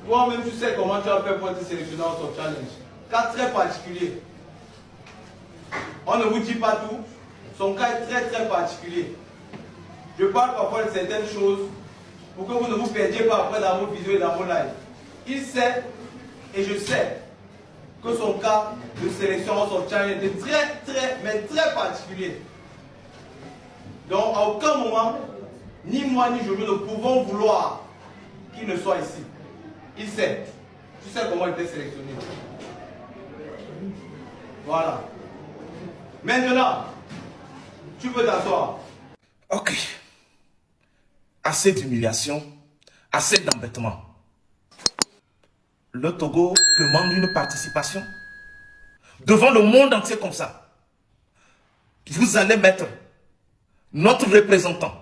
Toi-même, tu sais comment tu as fait pour être sélectionné dans ton challenge. Cas très particulier. On ne vous dit pas tout. Son cas est très très particulier. Je parle parfois de certaines choses pour que vous ne vous perdiez pas après dans vos vidéos et dans vos lives. Il sait, et je sais, que son cas de sélection dans son challenge est mais très particulier. Donc, à aucun moment, ni moi ni Jojo ne pouvons vouloir qu'il ne soit ici. Il sait. Tu sais comment il était sélectionné. Voilà. Maintenant, tu peux t'asseoir. Ok. Assez d'humiliation, assez d'embêtement. Le Togo demande une participation devant le monde entier comme ça. Vous allez mettre notre représentant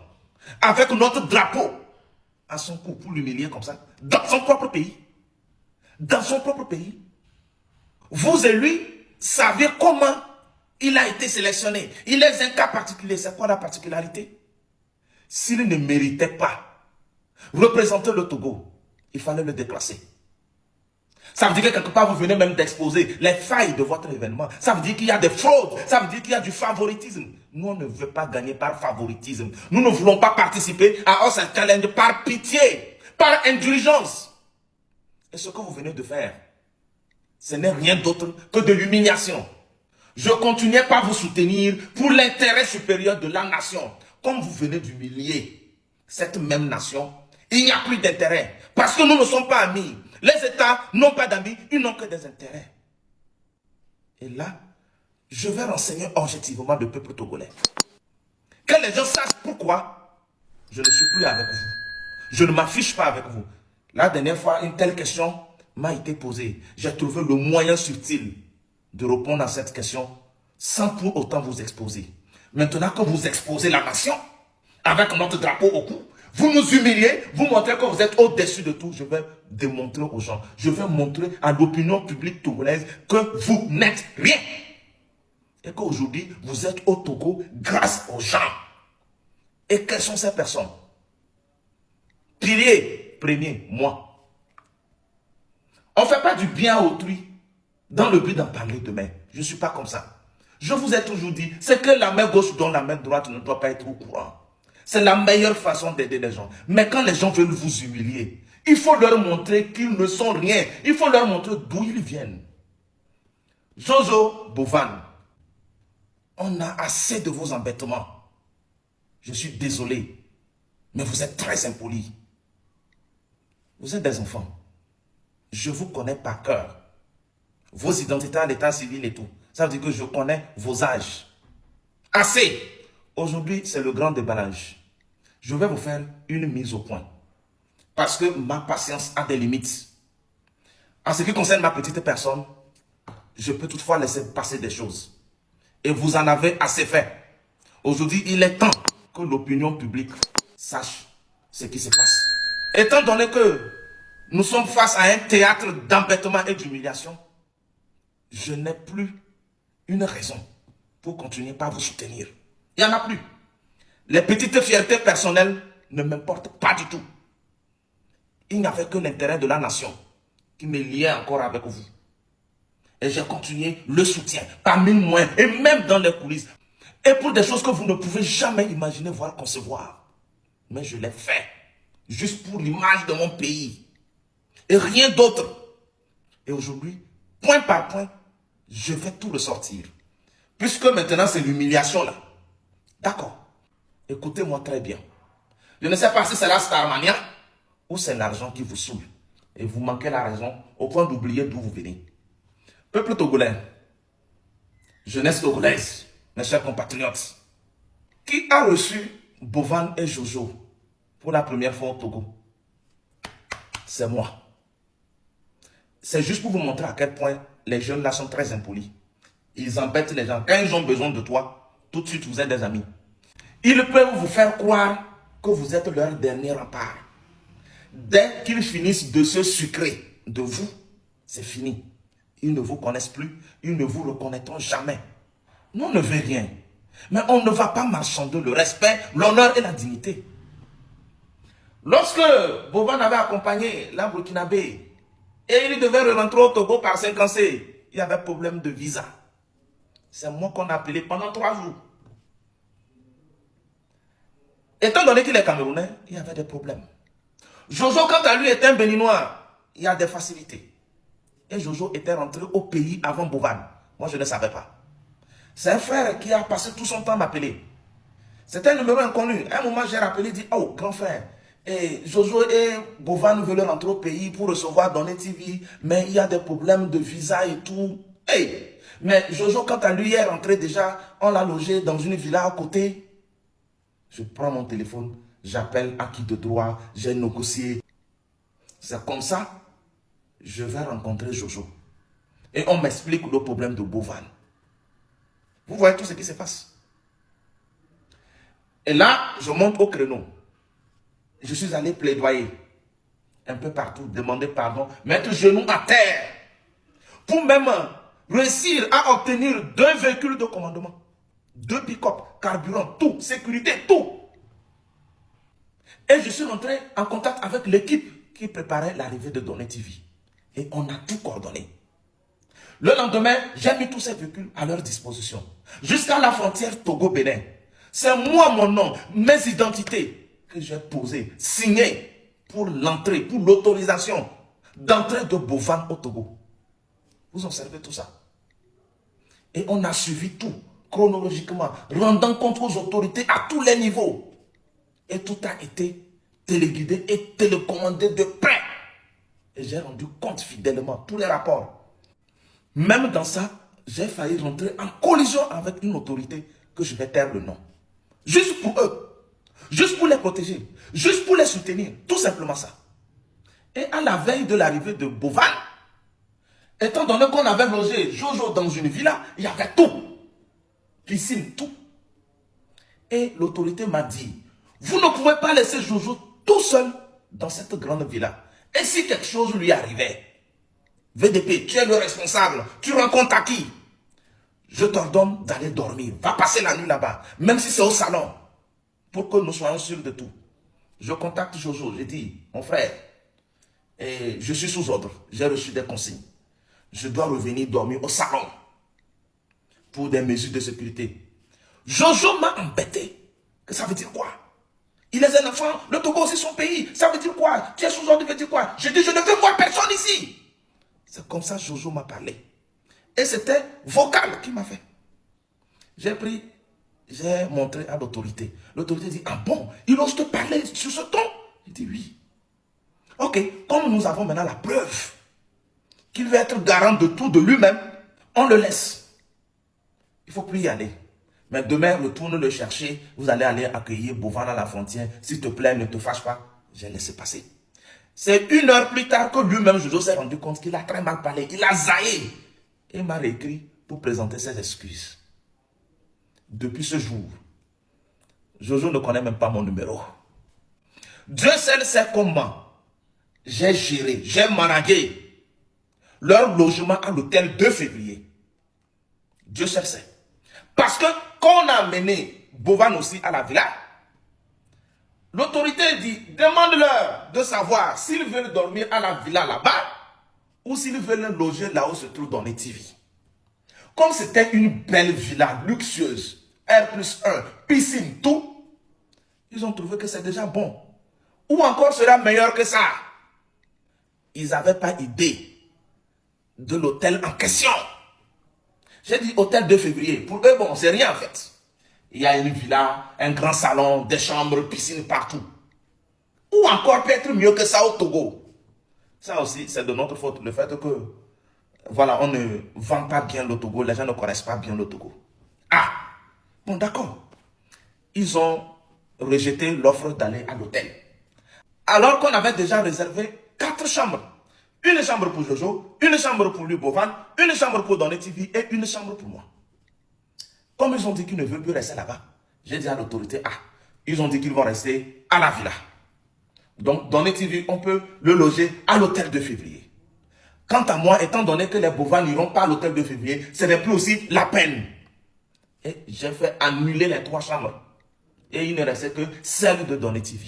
avec notre drapeau à son cou pour l'humilier comme ça, dans son propre pays. Dans son propre pays. Vous et lui savez comment il a été sélectionné. Il est un cas particulier. C'est quoi la particularité? S'il ne méritait pas représenter le Togo, il fallait le déclasser. Ça veut dire que quelque part, vous venez même d'exposer les failles de votre événement. Ça veut dire qu'il y a des fraudes. Ça veut dire qu'il y a du favoritisme. Nous, on ne veut pas gagner par favoritisme. Nous ne voulons pas participer à un challenge par pitié, par indulgence. Et ce que vous venez de faire, ce n'est rien d'autre que de l'humiliation. Je continuais pas à vous soutenir pour l'intérêt supérieur de la nation. Comme vous venez d'humilier cette même nation, il n'y a plus d'intérêt. Parce que nous ne sommes pas amis. Les États n'ont pas d'amis, ils n'ont que des intérêts. Et là, je vais renseigner objectivement le peuple togolais. Que les gens sachent pourquoi je ne suis plus avec vous. Je ne m'affiche pas avec vous. La dernière fois, une telle question m'a été posée. J'ai trouvé le moyen subtil de répondre à cette question sans pour autant vous exposer. Maintenant que vous exposez la nation avec notre drapeau au cou, vous nous humiliez, vous montrez que vous êtes au-dessus de tout. Je vais démontrer aux gens, je vais montrer à l'opinion publique togolaise que vous n'êtes rien. Et qu'aujourd'hui, vous êtes au Togo grâce aux gens. Et quelles sont ces personnes? Pilier, premier, moi. On ne fait pas du bien à autrui dans le but d'en parler demain. Je ne suis pas comme ça. Je vous ai toujours dit, c'est que la main gauche dont la main droite ne doit pas être au courant. C'est la meilleure façon d'aider les gens. Mais quand les gens veulent vous humilier, il faut leur montrer qu'ils ne sont rien. Il faut leur montrer d'où ils viennent. Jojo Bovan, on a assez de vos embêtements. Je suis désolé, mais vous êtes très impolis. Vous êtes des enfants. Je vous connais par cœur. Vos identités à l'état civil et tout. Ça veut dire que je connais vos âges. Assez. Aujourd'hui, c'est le grand déballage. Je vais vous faire une mise au point. Parce que ma patience a des limites. En ce qui concerne ma petite personne, je peux toutefois laisser passer des choses. Et vous en avez assez fait. Aujourd'hui, il est temps que l'opinion publique sache ce qui se passe. Étant donné que nous sommes face à un théâtre d'embêtement et d'humiliation, je n'ai plus une raison pour continuer par vous soutenir. Il n'y en a plus. Les petites fiertés personnelles ne m'importent pas du tout. Il n'y avait que l'intérêt de la nation qui me liait encore avec vous. Et j'ai continué le soutien par mille moyens et même dans les coulisses. Et pour des choses que vous ne pouvez jamais imaginer, voire concevoir. Mais je l'ai fait. Juste pour l'image de mon pays. Et rien d'autre. Et aujourd'hui, point par point, je vais tout ressortir. Puisque maintenant c'est l'humiliation là. D'accord. Écoutez-moi très bien. Je ne sais pas si c'est la Starmania ou c'est l'argent qui vous saoule. Et vous manquez la raison au point d'oublier d'où vous venez. Peuple togolais, jeunesse togolaise, mes chers compatriotes, qui a reçu Bovan et Jojo pour la première fois au Togo? C'est moi. C'est juste pour vous montrer à quel point les jeunes là sont très impolis. Ils embêtent les gens. Quand ils ont besoin de toi, tout de suite vous êtes des amis. Ils peuvent vous faire croire que vous êtes leur dernier rempart. Dès qu'ils finissent de se sucrer de vous, c'est fini. Ils ne vous connaissent plus, ils ne vous reconnaîtront jamais. Nous, on ne veut rien. Mais on ne va pas marchander le respect, l'honneur et la dignité. Lorsque Bovan avait accompagné la Burkinabé Et il devait rentrer au Togo par 5 ans. Il y avait problème de visa. C'est moi qu'on a appelé pendant 3 jours. Étant donné qu'il est Camerounais, il y avait des problèmes. Jojo, quant à lui, était un Béninois. Il y a des facilités. Et Jojo était rentré au pays avant Bovan. Moi, je ne savais pas. C'est un frère qui a passé tout son temps à m'appeler. C'était un numéro inconnu. À un moment, j'ai rappelé, dit, oh, grand frère, et Jojo et Bovan veulent rentrer au pays pour recevoir Donné TV, mais il y a des problèmes de visa et tout. Hey! Mais Jojo, quant à lui, est rentré déjà, on l'a logé dans une villa à côté. Je prends mon téléphone, j'appelle à qui de droit, j'ai négocié. C'est comme ça, je vais rencontrer Jojo. Et on m'explique le problème de Bovan. Vous voyez tout ce qui se passe. Et là, je monte au créneau. Je suis allé plaidoyer un peu partout, demander pardon, mettre genou à terre pour même réussir à obtenir 2 véhicules de commandement, 2 pick-up, carburant, tout, sécurité, tout. Et je suis rentré en contact avec l'équipe qui préparait l'arrivée de Donné TV. Et on a tout coordonné. Le lendemain, j'ai mis tous ces véhicules à leur disposition. Jusqu'à la frontière Togo-Bénin. C'est moi, mon nom, mes identités que j'ai posées, signées pour l'entrée, pour l'autorisation d'entrée de Bovan au Togo. Vous observez tout ça. Et on a suivi tout, chronologiquement, rendant compte aux autorités à tous les niveaux. Et tout a été téléguidé et télécommandé de près. Et j'ai rendu compte fidèlement tous les rapports. Même dans ça, j'ai failli rentrer en collision avec une autorité que je vais taire le nom. Juste pour eux. Juste pour les protéger. Juste pour les soutenir. Tout simplement ça. Et à la veille de l'arrivée de Bovan, étant donné qu'on avait logé Jojo dans une villa, il y avait tout. Piscine, tout. Et l'autorité m'a dit, vous ne pouvez pas laisser Jojo tout seul dans cette grande villa. Et si quelque chose lui arrivait, VDP, tu es le responsable, tu rencontres à qui? Je t'ordonne d'aller dormir, va passer la nuit là-bas, même si c'est au salon, pour que nous soyons sûrs de tout. Je contacte Jojo, j'ai dit, mon frère, je suis sous ordre, j'ai reçu des consignes. Je dois revenir dormir au salon, pour des mesures de sécurité. Jojo m'a embêté, que ça veut dire quoi? Il est un enfant, le Togo c'est son pays, ça veut dire quoi? Tu es sous ordre, veut dire quoi? Je dis, je ne veux voir personne ici. C'est comme ça que Jojo m'a parlé. Et c'était vocal qui m'a fait. J'ai montré à l'autorité. L'autorité dit, ah bon, il ose te parler sur ce ton? Il dit oui. Ok, comme nous avons maintenant la preuve qu'il veut être garant de tout de lui-même, on le laisse. Il ne faut plus y aller. Mais demain, retourne le chercher. Vous allez aller accueillir Bovan à la frontière. S'il te plaît, ne te fâche pas. J'ai laissé passer. C'est 1 heure plus tard que lui-même, Jojo, s'est rendu compte qu'il a très mal parlé. Il a zaillé. Et il m'a réécrit pour présenter ses excuses. Depuis ce jour, Jojo ne connaît même pas mon numéro. Dieu seul sait comment j'ai géré, j'ai managé leur logement à l'hôtel 2 février. Dieu seul sait. Parce que quand on a amené Bovan aussi à la villa, l'autorité dit, demande-leur de savoir s'ils veulent dormir à la villa là-bas ou s'ils veulent loger là où se trouve Donné TV. Comme c'était une belle villa luxueuse, R+1, piscine, tout, ils ont trouvé que c'est déjà bon. Ou encore sera meilleur que ça. Ils n'avaient pas idée de l'hôtel en question. J'ai dit hôtel 2 février. Pour eux, bon, c'est rien en fait. Il y a une villa, un grand salon, des chambres, piscine partout. Ou encore peut-être mieux que ça au Togo. Ça aussi, c'est de notre faute. Le fait que, voilà, on ne vend pas bien le Togo, les gens ne connaissent pas bien le Togo. Ah, bon d'accord. Ils ont rejeté l'offre d'aller à l'hôtel. Alors qu'on avait déjà réservé 4 chambres. Une chambre pour Jojo, une chambre pour lui Bovan, une chambre pour Donné TV et une chambre pour moi. Comme ils ont dit qu'ils ne veulent plus rester là-bas, j'ai dit à l'autorité, ah, ils ont dit qu'ils vont rester à la villa. Donc, Donné TV, on peut le loger à l'hôtel 2 février. Quant à moi, étant donné que les Bovan n'iront pas à l'hôtel 2 février, ce n'est plus aussi la peine. Et j'ai fait annuler les 3 chambres. Et il ne restait que celle de Donné TV.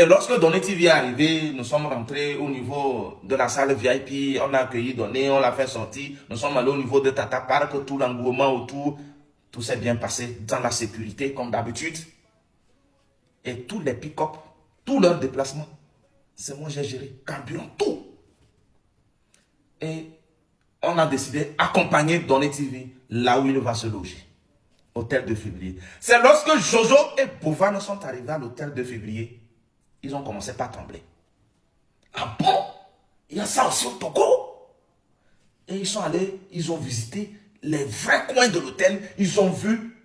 Et lorsque Donné TV est arrivé, nous sommes rentrés au niveau de la salle VIP, on a accueilli Donné, on l'a fait sortir, nous sommes allés au niveau de Tata Park, tout l'engouement autour, tout s'est bien passé dans la sécurité comme d'habitude. Et tous les pick-up, tous leurs déplacements, c'est moi j'ai géré, carburant, tout. Et on a décidé d'accompagner Donné TV là où il va se loger, hôtel de février. C'est lorsque Jojo et Bovan sont arrivés à l'hôtel de février, ils ont commencé par trembler. Ah bon? Il y a ça aussi au Togo? Et ils sont allés, ils ont visité les vrais coins de l'hôtel, ils ont vu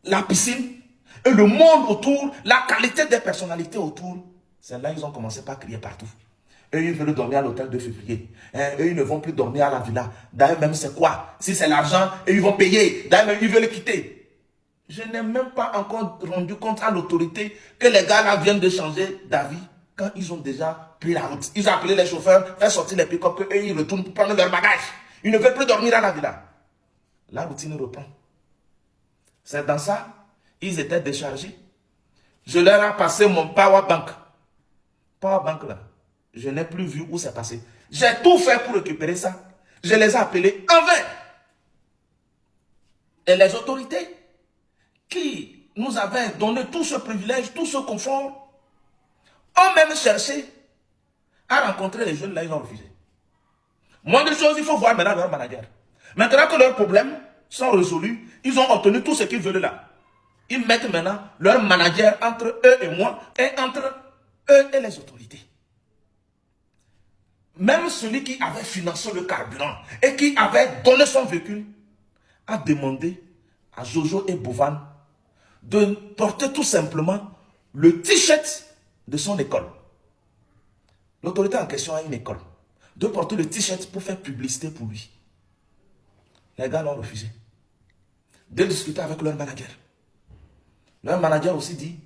la piscine et le monde autour, la qualité des personnalités autour. C'est là qu'ils ont commencé par crier partout. Eux, ils veulent dormir à l'hôtel de février. Eux, ils ne vont plus dormir à la villa. D'ailleurs, même c'est quoi? Si c'est l'argent, ils vont payer. D'ailleurs, même ils veulent quitter. Je n'ai même pas encore rendu compte à l'autorité que les gars là viennent de changer d'avis quand ils ont déjà pris la route. Ils ont appelé les chauffeurs, fait sortir les pick-up, qu'eux ils retournent pour prendre leur bagage. Ils ne veulent plus dormir à la villa. La routine reprend. C'est dans ça, ils étaient déchargés. Je leur ai passé mon power bank. Power bank là, je n'ai plus vu où c'est passé. J'ai tout fait pour récupérer ça. Je les ai appelés en vain. Et les autorités qui nous avaient donné tout ce privilège, tout ce confort, ont même cherché à rencontrer les jeunes là, ils ont refusé. Moins de choses, il faut voir maintenant leur manager. Maintenant que leurs problèmes sont résolus, ils ont obtenu tout ce qu'ils veulent là. Ils mettent maintenant leur manager entre eux et moi et entre eux et les autorités. Même celui qui avait financé le carburant et qui avait donné son véhicule a demandé à Jojo et Bovan de porter tout simplement le t-shirt de son école. L'autorité en question a une école. De porter le t-shirt pour faire publicité pour lui. Les gars l'ont refusé. De discuter avec leur manager. Leur manager aussi dit,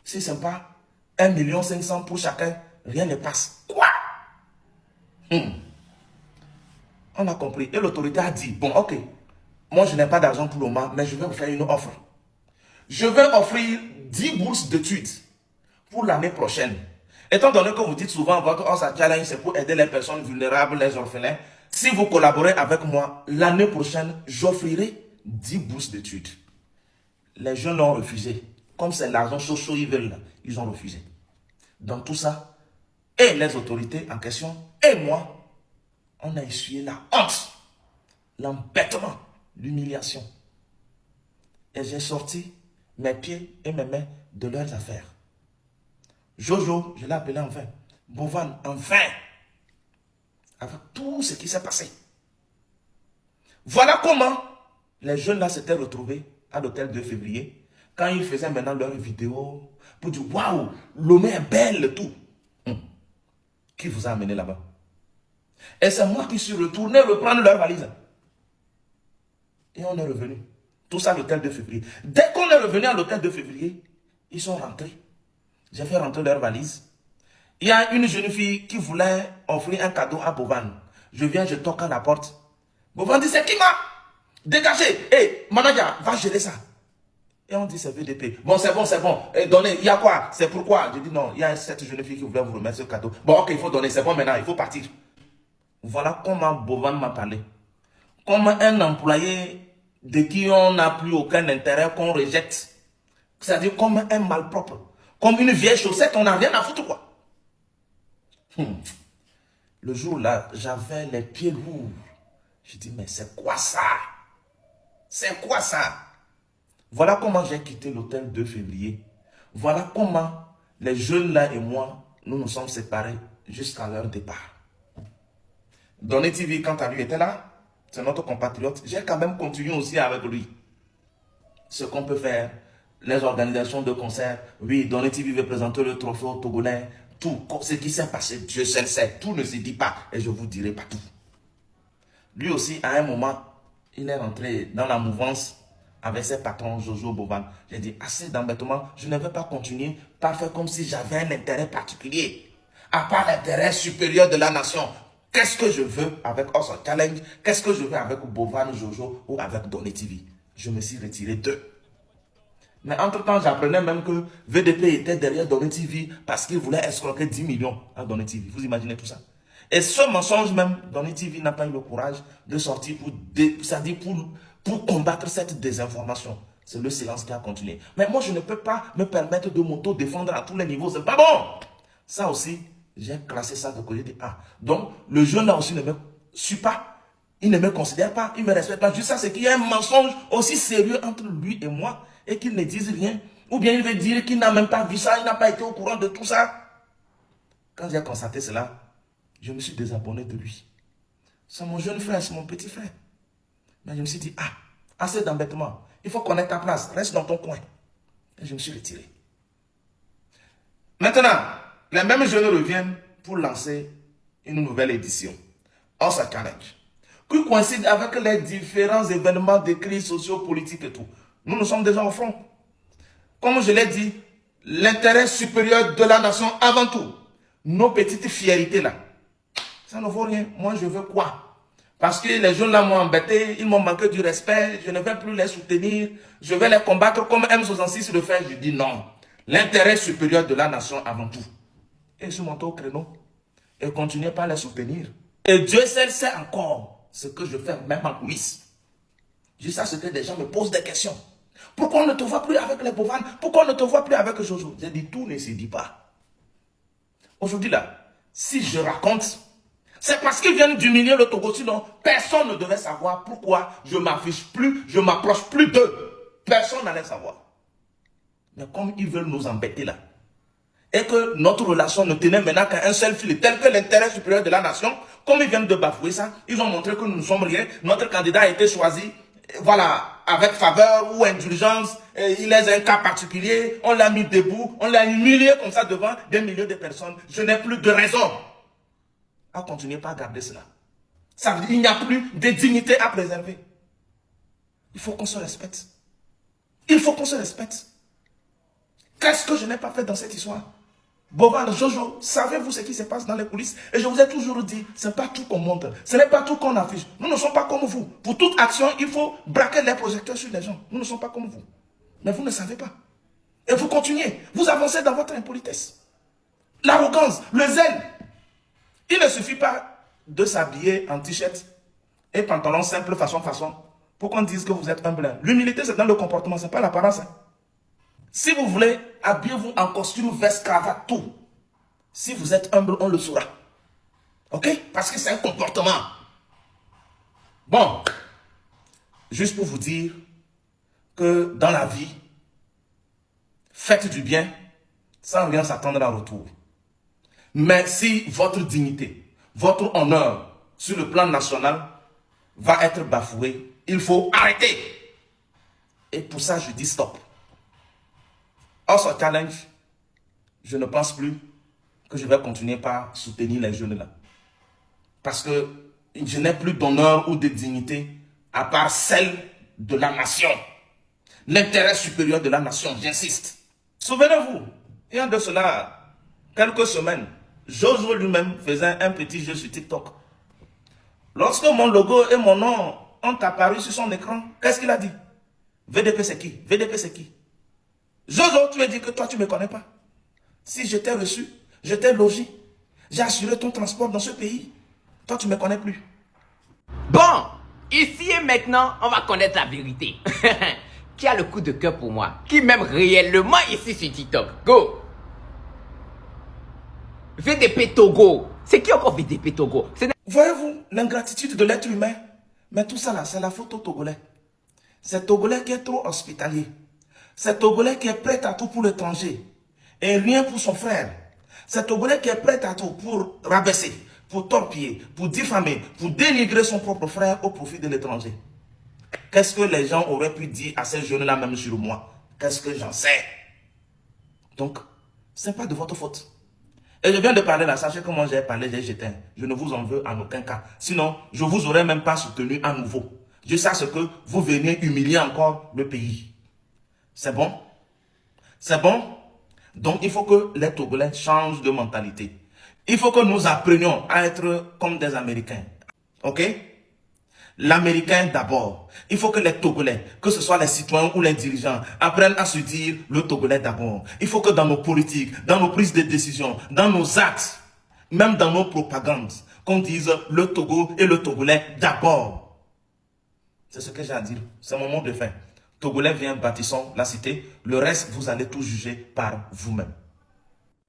c'est sympa, 1 500 000 pour chacun, rien ne passe. Quoi? On a compris. Et l'autorité a dit, bon ok, moi je n'ai pas d'argent pour le moment, mais je vais vous faire une offre. Je vais offrir 10 bourses d'études pour l'année prochaine. Étant donné que vous dites souvent votre OSA Challenge, c'est pour aider les personnes vulnérables, les orphelins. Si vous collaborez avec moi, l'année prochaine, j'offrirai 10 bourses d'études. Les jeunes l'ont refusé. Comme c'est l'argent chaud, ils veulent, ils ont refusé. Dans tout ça, et les autorités en question, et moi, on a essuyé la honte, l'embêtement, l'humiliation. Et j'ai sorti mes pieds et mes mains de leurs affaires. Jojo, je l'ai appelé enfin. Bovan, enfin. Avec tout ce qui s'est passé. Voilà comment les jeunes là s'étaient retrouvés à l'hôtel de février. Quand ils faisaient maintenant leurs vidéos pour dire waouh, Lomé est belle, tout. Qui vous a amené là-bas? Et c'est moi qui suis retourné reprendre leur valise. Et on est revenu. Tout ça à l'hôtel de février. Dès qu'on est revenu à l'hôtel de février, ils sont rentrés. J'ai fait rentrer leur valise. Il y a une jeune fille qui voulait offrir un cadeau à Bovan. Je viens, je toque à la porte. Bovan dit, c'est qui m'a dégagé? Hé, manager, va gérer ça. Et on dit, c'est VDP. Bon, c'est bon, c'est bon. Donnez, il y a quoi? C'est pourquoi? Je dis, non, il y a cette jeune fille qui voulait vous remettre ce cadeau. Bon, ok, il faut donner, c'est bon maintenant, il faut partir. Voilà comment Bovan m'a parlé. Comme un employé de qui on n'a plus aucun intérêt, qu'on rejette. C'est-à-dire comme un malpropre. Comme une vieille chaussette, on n'a rien à foutre, quoi. Le jour-là, j'avais les pieds lourds. Je dis, mais c'est quoi ça? C'est quoi ça? Voilà comment j'ai quitté l'hôtel 2 février. Voilà comment les jeunes là et moi, nous nous sommes séparés jusqu'à leur départ. Donné TV, quant à lui, était là. C'est notre compatriote. J'ai quand même continué aussi avec lui. Ce qu'on peut faire. Les organisations de concerts. Oui, Donné TV veut présenter le trophée au Togolais. Tout ce qui s'est passé, Dieu seul sait. Tout ne se dit pas. Et je vous dirai pas tout. Lui aussi, à un moment, il est rentré dans la mouvance avec ses patrons, Jojo, Bovan. J'ai dit, assez d'embêtement, je ne vais pas continuer par faire comme si j'avais un intérêt particulier. À part l'intérêt supérieur de la nation. Qu'est-ce que je veux avec Osa Challenge? Qu'est-ce que je veux avec Bovan, Jojo ou avec Donné TV? Je me suis retiré d'eux. Mais entre-temps, j'apprenais même que VDP était derrière Donnet TV parce qu'il voulait escroquer 10 millions à Donnet TV. Vous imaginez tout ça? Et ce mensonge même, Donnet TV n'a pas eu le courage de sortir pour combattre cette désinformation. C'est le silence qui a continué. Mais moi, je ne peux pas me permettre de m'auto-défendre à tous les niveaux. C'est pas bon. Ça aussi, j'ai classé ça de côté. Ah, donc, le jeune là aussi ne me suit pas. Il ne me considère pas, il ne me respecte pas. Juste ça, c'est qu'il y a un mensonge aussi sérieux entre lui et moi et qu'il ne dise rien. Ou bien il veut dire qu'il n'a même pas vu ça, il n'a pas été au courant de tout ça. Quand j'ai constaté cela, je me suis désabonné de lui. C'est mon jeune frère, c'est mon petit frère. Mais je me suis dit, ah, assez d'embêtement. Il faut connaître ta place, reste dans ton coin. Et je me suis retiré. Maintenant, les mêmes jeunes reviennent pour lancer une nouvelle édition. Osa Challenge, qui coïncide avec les différents événements de crise socio-politique et tout. Nous sommes déjà au front. Comme je l'ai dit, l'intérêt supérieur de la nation avant tout. Nos petites fiérités là, ça ne vaut rien. Moi, je veux quoi? Parce que les jeunes là m'ont embêté, ils m'ont manqué du respect, je ne vais plus les soutenir, je vais les combattre comme M66 le fait. Je dis non. L'intérêt supérieur de la nation avant tout. Et je monte au créneau et continuez pas à les soutenir. Et Dieu seul sait encore ce que je fais, même en coulisses. Juste à ce que des gens me posent des questions. Pourquoi on ne te voit plus avec les Bovan? Pourquoi on ne te voit plus avec Jojo? J'ai dit, tout ne se dit pas. Aujourd'hui là, si je raconte, c'est parce qu'ils viennent d'humilier le Togo. Sinon, personne ne devait savoir pourquoi je m'affiche plus, je m'approche plus d'eux. Personne n'allait savoir. Mais comme ils veulent nous embêter là, et que notre relation ne tenait maintenant qu'à un seul fil, tel que l'intérêt supérieur de la nation, comme ils viennent de bafouer ça, ils ont montré que nous ne sommes rien. Notre candidat a été choisi, voilà, avec faveur ou indulgence. Il est un cas particulier. On l'a mis debout, on l'a humilié comme ça devant des milliers de personnes. Je n'ai plus de raison à continuer par garder cela. Ça veut dire qu'il n'y a plus de dignité à préserver. Il faut qu'on se respecte. Il faut qu'on se respecte. Qu'est-ce que je n'ai pas fait dans cette histoire? Bovan, Jojo, savez-vous ce qui se passe dans les coulisses? Et je vous ai toujours dit, ce n'est pas tout qu'on montre, ce n'est pas tout qu'on affiche. Nous ne sommes pas comme vous. Pour toute action, il faut braquer les projecteurs sur les gens. Nous ne sommes pas comme vous. Mais vous ne savez pas. Et vous continuez. Vous avancez dans votre impolitesse. L'arrogance, le zèle. Il ne suffit pas de s'habiller en t-shirt et pantalon simple façon pour qu'on dise que vous êtes humble. L'humilité, c'est dans le comportement, ce n'est pas l'apparence. Si vous voulez, habillez-vous en costume, veste, cravate, tout. Si vous êtes humble, on le saura. Ok? Parce que c'est un comportement. Bon. Juste pour vous dire que dans la vie, faites du bien sans rien s'attendre en retour. Mais si votre dignité, votre honneur sur le plan national va être bafoué, il faut arrêter. Et pour ça, je dis stop. Osa Challenge, je ne pense plus que je vais continuer par soutenir les jeunes là. Parce que je n'ai plus d'honneur ou de dignité à part celle de la nation. L'intérêt supérieur de la nation, j'insiste. Souvenez-vous, il y a de cela quelques semaines, Jojo lui-même faisait un petit jeu sur TikTok. Lorsque mon logo et mon nom ont apparu sur son écran, qu'est-ce qu'il a dit? VDP c'est qui? VDP c'est qui? Jojo, tu me dis que toi, tu ne me connais pas. Si je t'ai reçu, je t'ai logé, j'ai assuré ton transport dans ce pays, toi, tu ne me connais plus. Bon, ici et maintenant, on va connaître la vérité. Qui a le coup de cœur pour moi? Qui m'aime réellement ici sur TikTok? Go! VDP Togo. C'est qui encore VDP Togo? Voyez-vous l'ingratitude de l'être humain? Mais tout ça là, c'est la faute aux Togolais. C'est Togolais qui est trop hospitalier. C'est Togolais qui est prêt à tout pour l'étranger et rien pour son frère. C'est Togolais qui est prêt à tout pour rabaisser, pour torpiller, pour diffamer, pour dénigrer son propre frère au profit de l'étranger. Qu'est-ce que les gens auraient pu dire à ces jeunes-là même sur moi? Qu'est-ce que j'en sais? Donc, ce n'est pas de votre faute. Et je viens de parler là, sachez comment j'ai parlé, j'ai jeté. Je ne vous en veux en aucun cas. Sinon, je ne vous aurais même pas soutenu à nouveau. Je sais ce que vous venez humilier encore le pays. C'est bon? C'est bon? Donc, il faut que les Togolais changent de mentalité. Il faut que nous apprenions à être comme des Américains. Ok? L'Américain d'abord. Il faut que les Togolais, que ce soit les citoyens ou les dirigeants, apprennent à se dire le Togolais d'abord. Il faut que dans nos politiques, dans nos prises de décision, dans nos actes, même dans nos propagandes, qu'on dise le Togo et le Togolais d'abord. C'est ce que j'ai à dire. C'est mon mot de fin. Togolais, viens, bâtissons la cité. Le reste, vous allez tout juger par vous-même.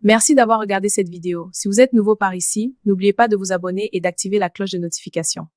Merci d'avoir regardé cette vidéo. Si vous êtes nouveau par ici, n'oubliez pas de vous abonner et d'activer la cloche de notification.